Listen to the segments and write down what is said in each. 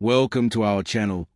Welcome to our channel,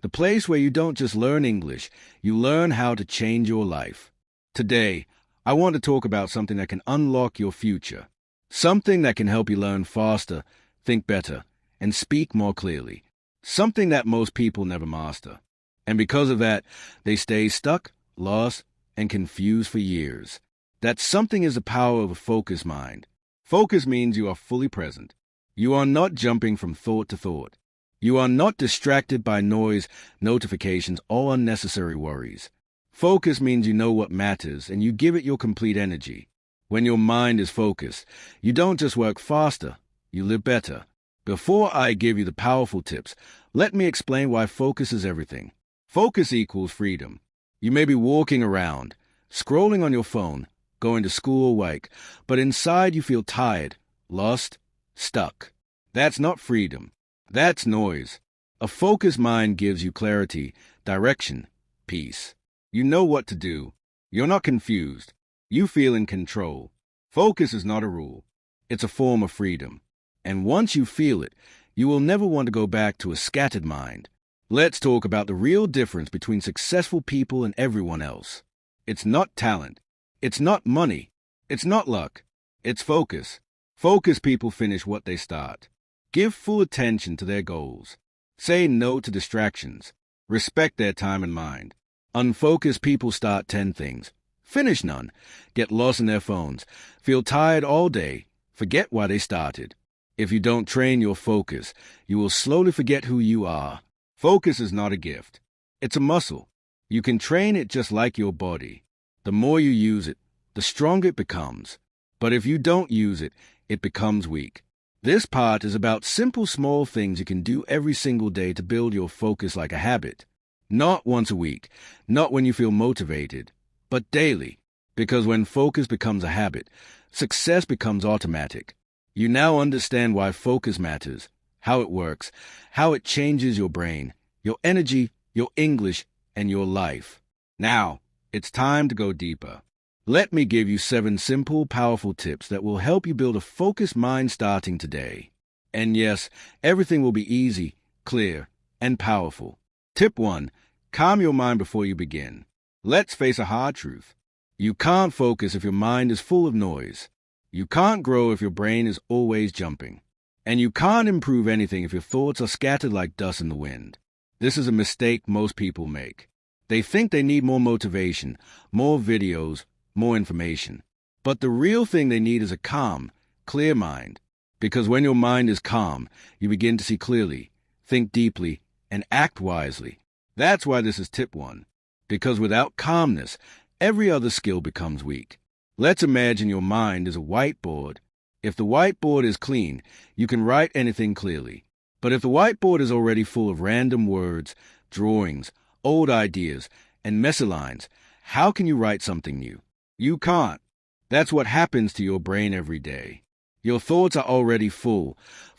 the place where you don't just learn English, you learn how to change your life. Today, I want to talk about something that can unlock your future. Something that can help you learn faster, think better, and speak more clearly. Something that most people never master. And because of that, they stay stuck, lost, and confused for years. That something is the power of a focused mind. Focus means you are fully present. You are not jumping from thought to thought. You are not distracted by noise, notifications, or unnecessary worries. Focus means you know what matters and you give it your complete energy. When your mind is focused, you don't just work faster, you live better. Before I give you the powerful tips, let me explain why focus is everything. Focus equals freedom. You may be walking around, scrolling on your phone, going to school or work, but inside you feel tired, lost, stuck. That's not freedom. That's noise. A focused mind gives you clarity, direction, peace. You know what to do. You're not confused. You feel in control. Focus is not a rule. It's a form of freedom. And once you feel it, you will never want to go back to a scattered mind. Let's talk about the real difference between successful people and everyone else. It's not talent. It's not money. It's not luck. It's focus. Focused people finish what they start. Give full attention to their goals. Say no to distractions. Respect their time and mind. Unfocused people start 10 things. Finish none. Get lost in their phones. Feel tired all day. Forget why they started. If you don't train your focus, you will slowly forget who you are. Focus is not a gift. It's a muscle. You can train it just like your body. The more you use it, the stronger it becomes. But if you don't use it, it becomes weak. This part is about simple small things you can do every single day to build your focus like a habit. Not once a week, not when you feel motivated, but daily. Because when focus becomes a habit, success becomes automatic. You now understand why focus matters, how it works, how it changes your brain, your energy, your English, and your life. Now, it's time to go deeper. Let me give you 7 simple, powerful tips that will help you build a focused mind starting today. And yes, everything will be easy, clear, and powerful. Tip 1. Calm your mind before you begin. Let's face a hard truth. You can't focus if your mind is full of noise. You can't grow if your brain is always jumping. And you can't improve anything if your thoughts are scattered like dust in the wind. This is a mistake most people make. They think they need more motivation, more videos, more information. But the real thing they need is a calm, clear mind. Because when your mind is calm, you begin to see clearly, think deeply, and act wisely. That's why this is tip 1. Because without calmness, every other skill becomes weak. Let's imagine your mind is a whiteboard. If the whiteboard is clean, you can write anything clearly. But if the whiteboard is already full of random words, drawings, old ideas, and messy lines, how can you write something new? You can't. That's what happens to your brain every day. Your thoughts are already full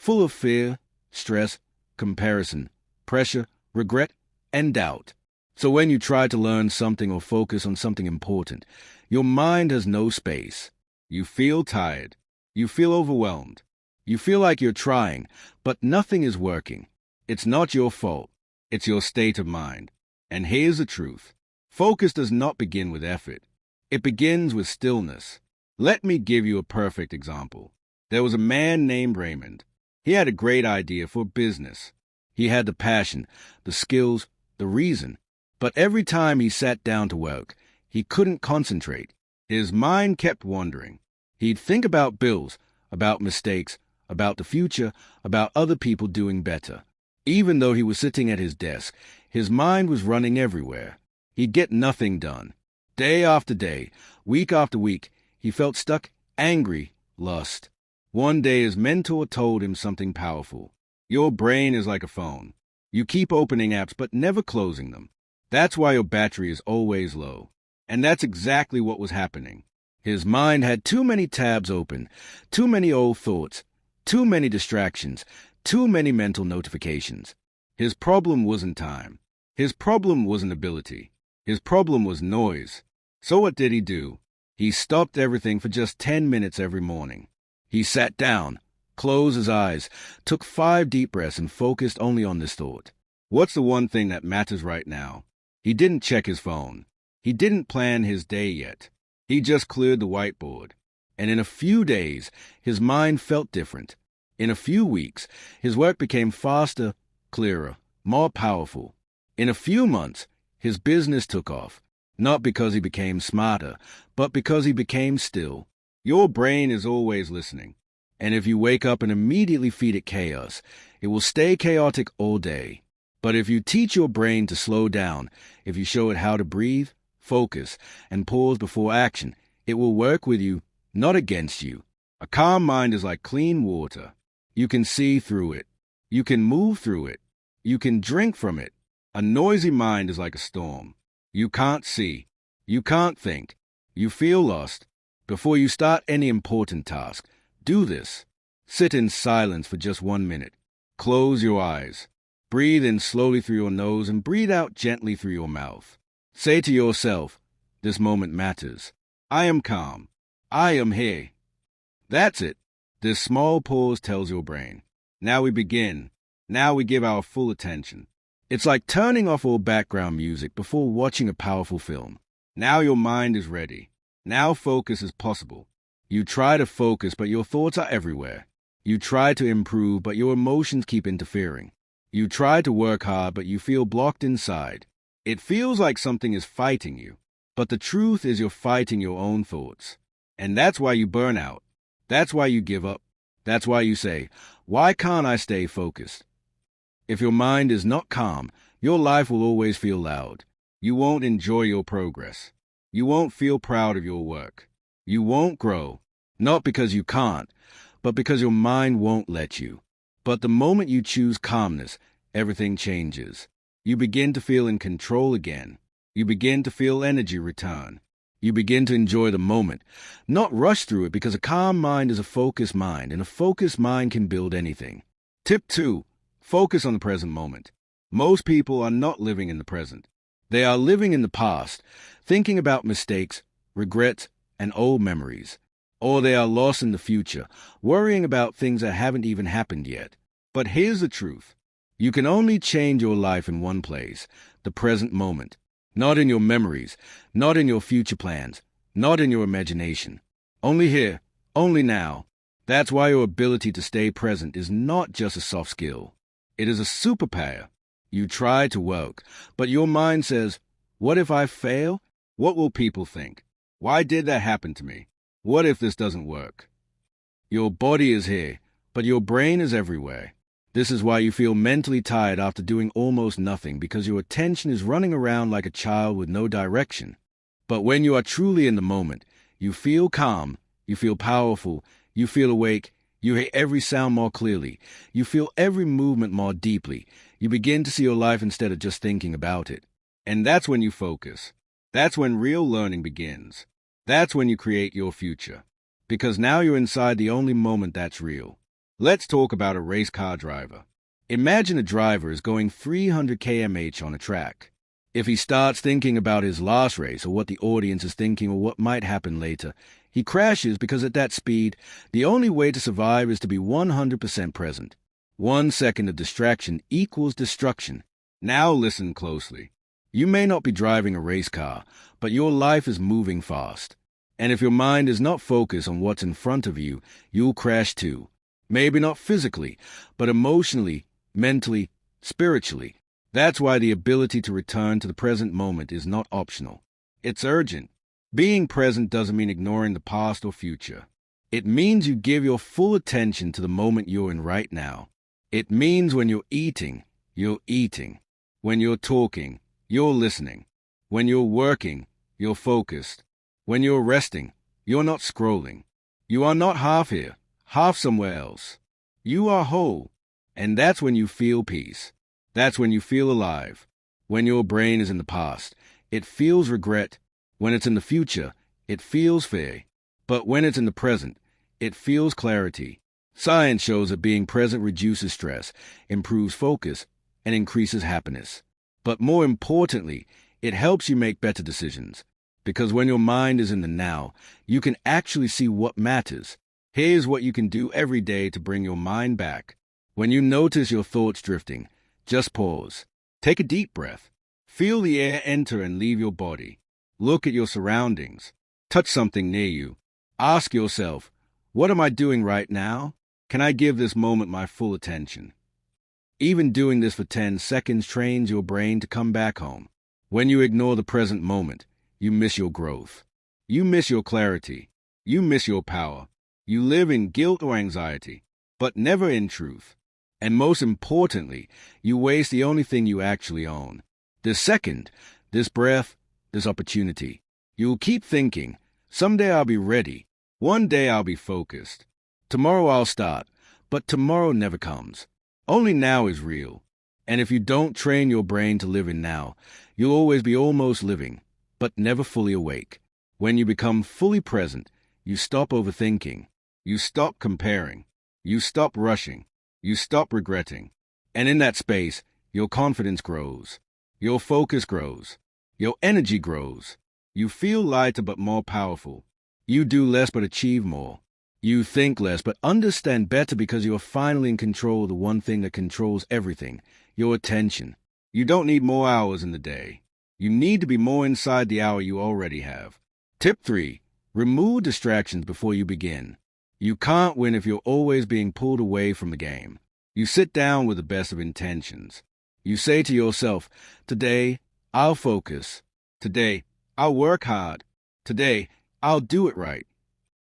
of fear, stress, comparison, pressure, regret, and doubt. So when you try to learn something or focus on something important, your mind has no space. You feel tired. You feel overwhelmed. You feel like you're trying, but nothing is working. It's not your fault. It's your state of mind. And here's the truth. Focus does not begin with effort. It begins with stillness. Let me give you a perfect example. There was a man named Raymond. He had a great idea for business. He had the passion, the skills, the reason. But every time he sat down to work, he couldn't concentrate. His mind kept wandering. He'd think about bills, about mistakes, about the future, about other people doing better. Even though he was sitting at his desk, his mind was running everywhere. He'd get nothing done. Day after day, week after week, he felt stuck, angry, lost. One day his mentor told him something powerful. Your brain is like a phone. You keep opening apps but never closing them. That's why your battery is always low. And that's exactly what was happening. His mind had too many tabs open, too many old thoughts, too many distractions, too many mental notifications. His problem wasn't time. His problem wasn't ability. His problem was noise. So what did he do? He stopped everything for just 10 minutes every morning. He sat down, closed his eyes, took 5 deep breaths, and focused only on this thought. What's the one thing that matters right now? He didn't check his phone. He didn't plan his day yet. He just cleared the whiteboard. And in a few days, his mind felt different. In a few weeks, his work became faster, clearer, more powerful. In a few months, his business took off, not because he became smarter, but because he became still. Your brain is always listening. And if you wake up and immediately feed it chaos, it will stay chaotic all day. But if you teach your brain to slow down, if you show it how to breathe, focus, and pause before action, it will work with you, not against you. A calm mind is like clean water. You can see through it. You can move through it. You can drink from it. A noisy mind is like a storm. You can't see. You can't think. You feel lost. Before you start any important task, do this. Sit in silence for just 1 minute. Close your eyes. Breathe in slowly through your nose and breathe out gently through your mouth. Say to yourself, this moment matters. I am calm. I am here. That's it. This small pause tells your brain. Now we begin. Now we give our full attention. It's like turning off all background music before watching a powerful film. Now your mind is ready. Now focus is possible. You try to focus, but your thoughts are everywhere. You try to improve, but your emotions keep interfering. You try to work hard, but you feel blocked inside. It feels like something is fighting you. But the truth is you're fighting your own thoughts. And that's why you burn out. That's why you give up. That's why you say, why can't I stay focused? If your mind is not calm, your life will always feel loud. You won't enjoy your progress. You won't feel proud of your work. You won't grow, not because you can't, but because your mind won't let you. But the moment you choose calmness, everything changes. You begin to feel in control again. You begin to feel energy return. You begin to enjoy the moment, not rush through it, because a calm mind is a focused mind, and a focused mind can build anything. Tip 2. Focus on the present moment. Most people are not living in the present. They are living in the past, thinking about mistakes, regrets, and old memories. Or they are lost in the future, worrying about things that haven't even happened yet. But here's the truth. You can only change your life in one place, the present moment. Not in your memories, not in your future plans, not in your imagination. Only here, only now. That's why your ability to stay present is not just a soft skill. It is a superpower. You try to work, but your mind says, what if I fail? What will people think? Why did that happen to me? What if this doesn't work? Your body is here, but your brain is everywhere. This is why you feel mentally tired after doing almost nothing, because your attention is running around like a child with no direction. But when you are truly in the moment, you feel calm, you feel powerful, you feel awake, you hear every sound more clearly, you feel every movement more deeply, you begin to see your life instead of just thinking about it. And that's when you focus. That's when real learning begins. That's when you create your future. Because now you're inside the only moment that's real. Let's talk about a race car driver. Imagine a driver is going 300 km/h on a track. If he starts thinking about his last race or what the audience is thinking or what might happen later, he crashes, because at that speed, the only way to survive is to be 100% present. 1 second of distraction equals destruction. Now listen closely. You may not be driving a race car, but your life is moving fast. And if your mind is not focused on what's in front of you, you'll crash too. Maybe not physically, but emotionally, mentally, spiritually. That's why the ability to return to the present moment is not optional. It's urgent. Being present doesn't mean ignoring the past or future. It means you give your full attention to the moment you're in right now. It means when you're eating, you're eating. When you're talking, you're listening. When you're working, you're focused. When you're resting, you're not scrolling. You are not half here, half somewhere else. You are whole. And that's when you feel peace. That's when you feel alive. When your brain is in the past, it feels regret. When it's in the future, it feels fear. But when it's in the present, it feels clarity. Science shows that being present reduces stress, improves focus, and increases happiness. But more importantly, it helps you make better decisions. Because when your mind is in the now, you can actually see what matters. Here's what you can do every day to bring your mind back. When you notice your thoughts drifting, just pause. Take a deep breath. Feel the air enter and leave your body. Look at your surroundings. Touch something near you. Ask yourself, what am I doing right now? Can I give this moment my full attention? Even doing this for 10 seconds trains your brain to come back home. When you ignore the present moment, you miss your growth. You miss your clarity. You miss your power. You live in guilt or anxiety, but never in truth. And most importantly, you waste the only thing you actually own. This second, this breath, this opportunity. You'll keep thinking, someday I'll be ready. One day I'll be focused. Tomorrow I'll start, but tomorrow never comes. Only now is real. And if you don't train your brain to live in now, you'll always be almost living, but never fully awake. When you become fully present, you stop overthinking. You stop comparing. You stop rushing. You stop regretting. And in that space, your confidence grows. Your focus grows. Your energy grows. You feel lighter but more powerful. You do less but achieve more. You think less but understand better because you are finally in control of the one thing that controls everything, your attention. You don't need more hours in the day. You need to be more inside the hour you already have. Tip 3. Remove distractions before you begin. You can't win if you're always being pulled away from the game. You sit down with the best of intentions. You say to yourself, today, I'll focus. Today, I'll work hard. Today, I'll do it right.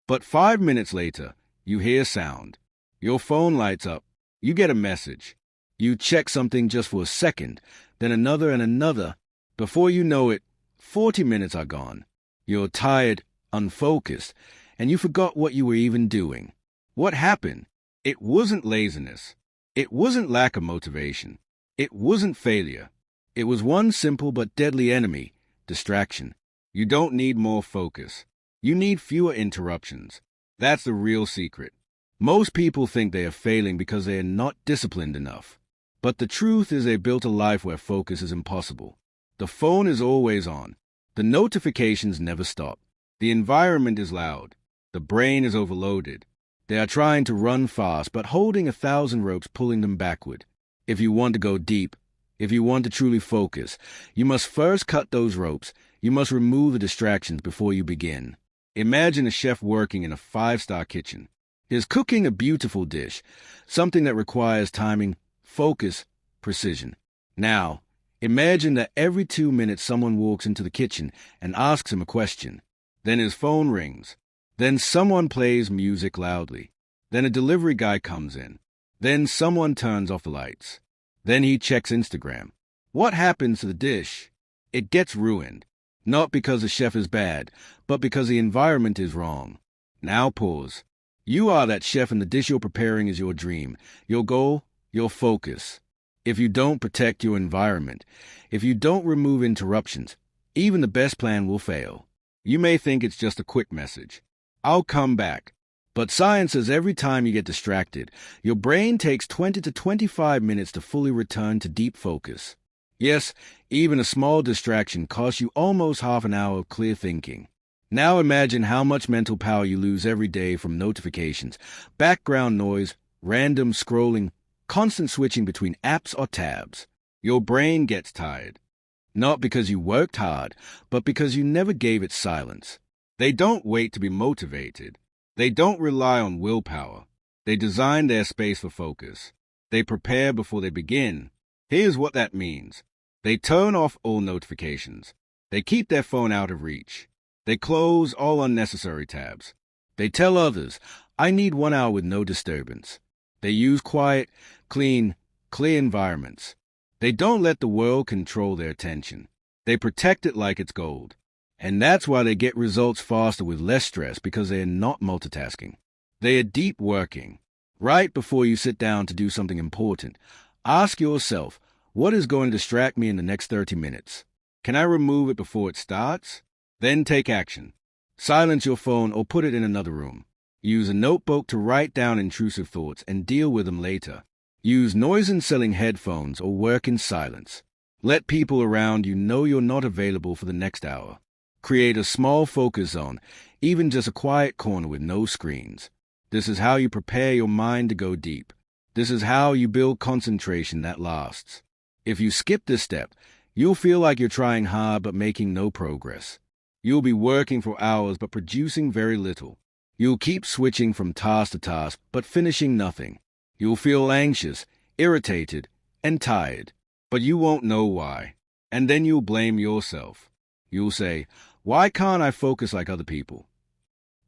But 5 minutes later, you hear sound. Your phone lights up. You get a message. You check something just for a second, then another and another. Before you know it, 40 minutes are gone. You're tired, unfocused, and you forgot what you were even doing. What happened? It wasn't laziness. It wasn't lack of motivation. It wasn't failure. It was one simple but deadly enemy, distraction. You don't need more focus. You need fewer interruptions. That's the real secret. Most people think they are failing because they are not disciplined enough. But the truth is they built a life where focus is impossible. The phone is always on. The notifications never stop. The environment is loud. The brain is overloaded. They are trying to run fast, but holding 1,000 ropes pulling them backward. If you want to go deep, if you want to truly focus, you must first cut those ropes. You must remove the distractions before you begin. Imagine a chef working in a 5-star kitchen. He's cooking a beautiful dish, something that requires timing, focus, precision. Now, imagine that every 2 minutes someone walks into the kitchen and asks him a question. Then his phone rings. Then someone plays music loudly. Then a delivery guy comes in. Then someone turns off the lights. Then he checks Instagram. What happens to the dish? It gets ruined. Not because the chef is bad, but because the environment is wrong. Now pause. You are that chef and the dish you're preparing is your dream, your goal, your focus. If you don't protect your environment, if you don't remove interruptions, even the best plan will fail. You may think it's just a quick message. I'll come back. But science says every time you get distracted, your brain takes 20 to 25 minutes to fully return to deep focus. Yes, even a small distraction costs you almost half an hour of clear thinking. Now imagine how much mental power you lose every day from notifications, background noise, random scrolling, constant switching between apps or tabs. Your brain gets tired. Not because you worked hard, but because you never gave it silence. They don't wait to be motivated. They don't rely on willpower. They design their space for focus. They prepare before they begin. Here's what that means. They turn off all notifications. They keep their phone out of reach. They close all unnecessary tabs. They tell others, I need 1 hour with no disturbance. They use quiet, clear environments. They don't let the world control their attention. They protect it like it's gold. And that's why they get results faster with less stress, because they are not multitasking. They are deep working. Right before you sit down to do something important, ask yourself, what is going to distract me in the next 30 minutes? Can I remove it before it starts? Then take action. Silence your phone or put it in another room. Use a notebook to write down intrusive thoughts and deal with them later. Use noise-canceling headphones or work in silence. Let people around you know you're not available for the next hour. Create a small focus zone, even just a quiet corner with no screens. This is how you prepare your mind to go deep. This is how you build concentration that lasts. If you skip this step, you'll feel like you're trying hard but making no progress. You'll be working for hours but producing very little. You'll keep switching from task to task but finishing nothing. You'll feel anxious, irritated, and tired, but you won't know why. And then you'll blame yourself. You'll say, "Why can't I focus like other people?"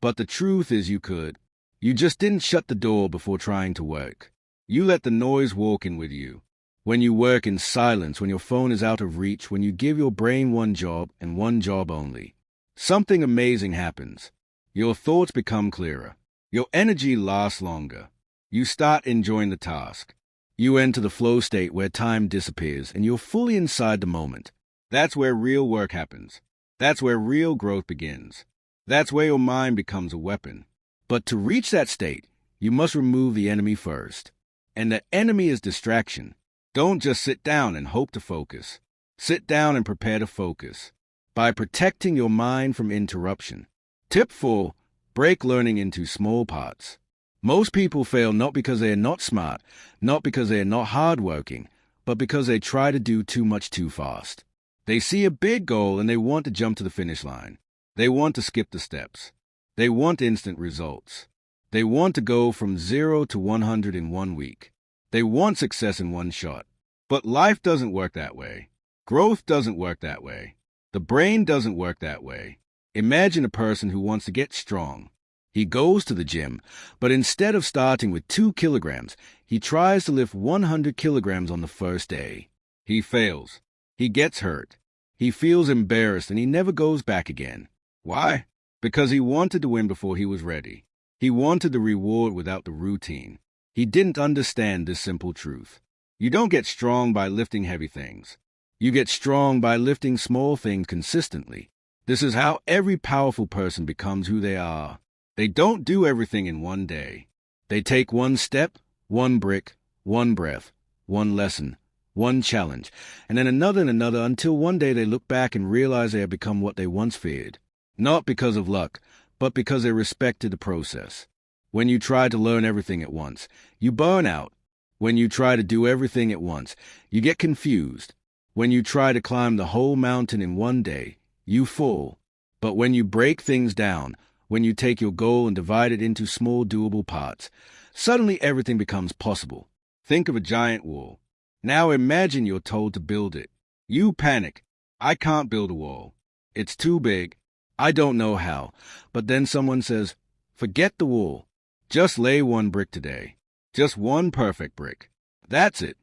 But the truth is you could. You just didn't shut the door before trying to work. You let the noise walk in with you. When you work in silence, when your phone is out of reach, when you give your brain one job and one job only, something amazing happens. Your thoughts become clearer. Your energy lasts longer. You start enjoying the task. You enter the flow state where time disappears and you're fully inside the moment. That's where real work happens. That's where real growth begins. That's where your mind becomes a weapon. But to reach that state, you must remove the enemy first. And the enemy is distraction. Don't just sit down and hope to focus. Sit down and prepare to focus by protecting your mind from interruption. Tip 4. Break learning into small parts. Most people fail not because they are not smart, not because they are not hardworking, but because they try to do too much too fast. They see a big goal and they want to jump to the finish line. They want to skip the steps. They want instant results. They want to go from 0 to 100 in 1 week. They want success in one shot. But life doesn't work that way. Growth doesn't work that way. The brain doesn't work that way. Imagine a person who wants to get strong. He goes to the gym, but instead of starting with 2 kilograms, he tries to lift 100 kilograms on the first day. He fails. He gets hurt. He feels embarrassed and he never goes back again. Why? Because he wanted to win before he was ready. He wanted the reward without the routine. He didn't understand this simple truth. You don't get strong by lifting heavy things. You get strong by lifting small things consistently. This is how every powerful person becomes who they are. They don't do everything in one day. They take one step, one brick, one breath, one lesson, one challenge, and then another and another until one day they look back and realize they have become what they once feared. Not because of luck, but because they respected the process. When you try to learn everything at once, you burn out. When you try to do everything at once, you get confused. When you try to climb the whole mountain in one day, you fall. But when you break things down, when you take your goal and divide it into small doable parts, suddenly everything becomes possible. Think of a giant wall. Now imagine you're told to build it. You panic. I can't build a wall. It's too big. I don't know how. But then someone says, forget the wall. Just lay one brick today. Just one perfect brick. That's it.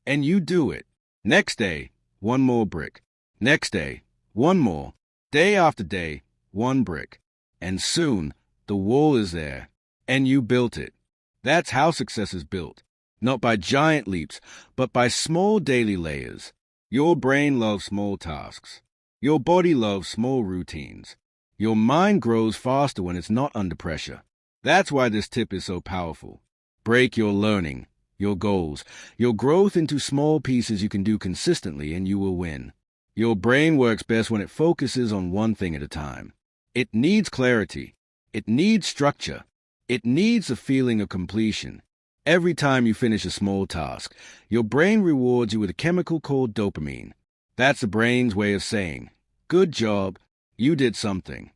And you do it. Next day, one more brick. Next day, one more. Day after day, one brick. And soon, the wall is there. And you built it. That's how success is built. Not by giant leaps, but by small daily layers. Your brain loves small tasks. Your body loves small routines. Your mind grows faster when it's not under pressure. That's why this tip is so powerful. Break your learning, your goals, your growth into small pieces you can do consistently and you will win. Your brain works best when it focuses on one thing at a time. It needs clarity. It needs structure. It needs a feeling of completion. Every time you finish a small task, your brain rewards you with a chemical called dopamine. That's the brain's way of saying, good job, you did something.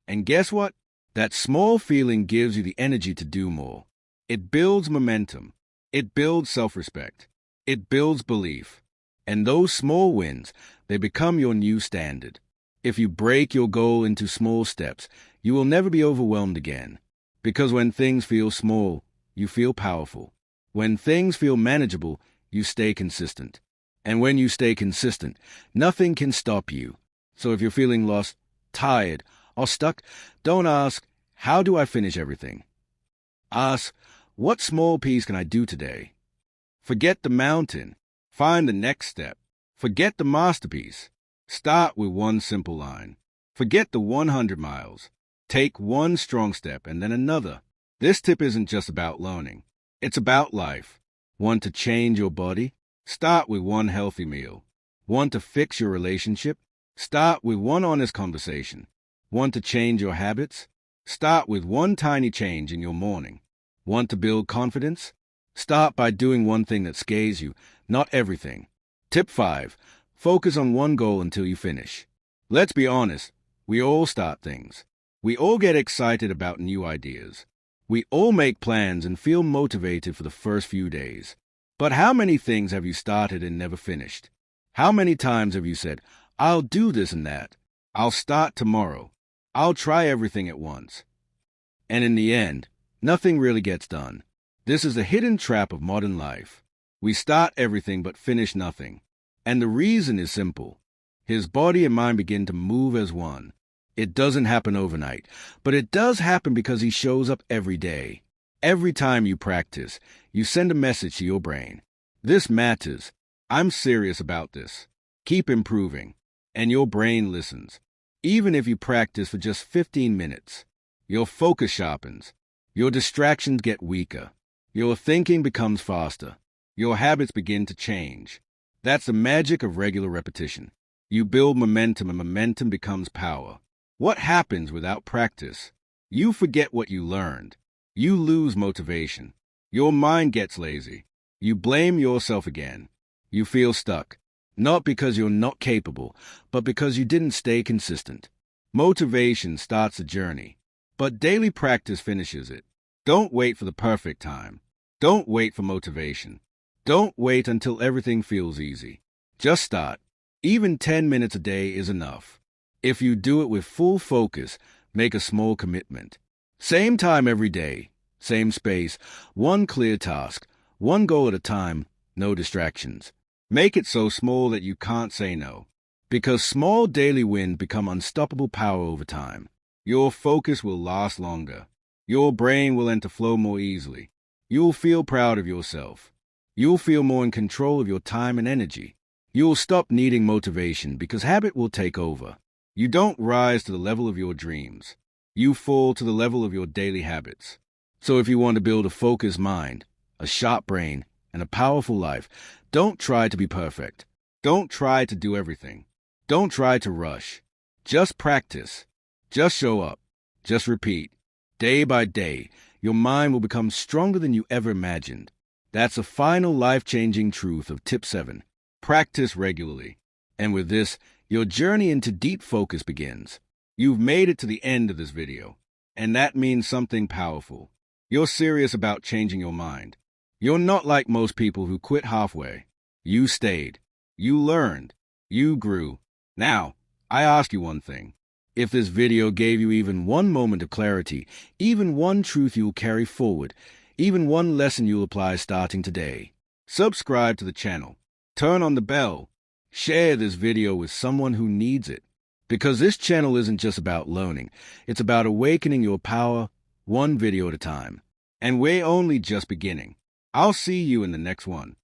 And guess what? That small feeling gives you the energy to do more. It builds momentum. It builds self-respect. It builds belief. And those small wins, they become your new standard. If you break your goal into small steps, you will never be overwhelmed again. Because when things feel small, you feel powerful. When things feel manageable, you stay consistent. And when you stay consistent, nothing can stop you. So if you're feeling lost, tired, or stuck, don't ask, how do I finish everything? Ask, what small piece can I do today? Forget the mountain. Find the next step. Forget the masterpiece. Start with one simple line. Forget the 100 miles. Take one strong step and then another. This tip isn't just about learning. It's about life. Want to change your body? Start with one healthy meal. Want to fix your relationship? Start with one honest conversation. Want to change your habits? Start with one tiny change in your morning. Want to build confidence? Start by doing one thing that scares you, not everything. Tip 5. Focus on one goal until you finish. Let's be honest, we all start things. We all get excited about new ideas. We all make plans and feel motivated for the first few days. But how many things have you started and never finished? How many times have you said, I'll do this and that. I'll start tomorrow. I'll try everything at once. And in the end, nothing really gets done. This is the hidden trap of modern life. We start everything but finish nothing. And the reason is simple. His body and mind begin to move as one. It doesn't happen overnight, but it does happen because he shows up every day. Every time you practice, you send a message to your brain. This matters. I'm serious about this. Keep improving. And your brain listens. Even if you practice for just 15 minutes, your focus sharpens. Your distractions get weaker. Your thinking becomes faster. Your habits begin to change. That's the magic of regular repetition. You build momentum and momentum becomes power. What happens without practice? You forget what you learned. You lose motivation. Your mind gets lazy. You blame yourself again. You feel stuck. Not because you're not capable, but because you didn't stay consistent. Motivation starts a journey, but daily practice finishes it. Don't wait for the perfect time. Don't wait for motivation. Don't wait until everything feels easy. Just start. Even 10 minutes a day is enough. If you do it with full focus, make a small commitment. Same time every day, same space, one clear task, one goal at a time, no distractions. Make it so small that you can't say no. Because small daily wins become unstoppable power over time. Your focus will last longer. Your brain will enter flow more easily. You'll feel proud of yourself. You'll feel more in control of your time and energy. You'll stop needing motivation because habit will take over. You don't rise to the level of your dreams. You fall to the level of your daily habits. So if you want to build a focused mind, a sharp brain, and a powerful life, don't try to be perfect. Don't try to do everything. Don't try to rush. Just practice. Just show up. Just repeat. Day by day, your mind will become stronger than you ever imagined. That's the final life-changing truth of Tip 7. Practice regularly. And with this, your journey into deep focus begins. You've made it to the end of this video, and that means something powerful. You're serious about changing your mind. You're not like most people who quit halfway. You stayed. You learned. You grew. Now, I ask you one thing. If this video gave you even one moment of clarity, even one truth you'll carry forward, even one lesson you'll apply starting today, subscribe to the channel. Turn on the bell. Share this video with someone who needs it. Because this channel isn't just about learning. It's about awakening your power, one video at a time. And we're only just beginning. I'll see you in the next one.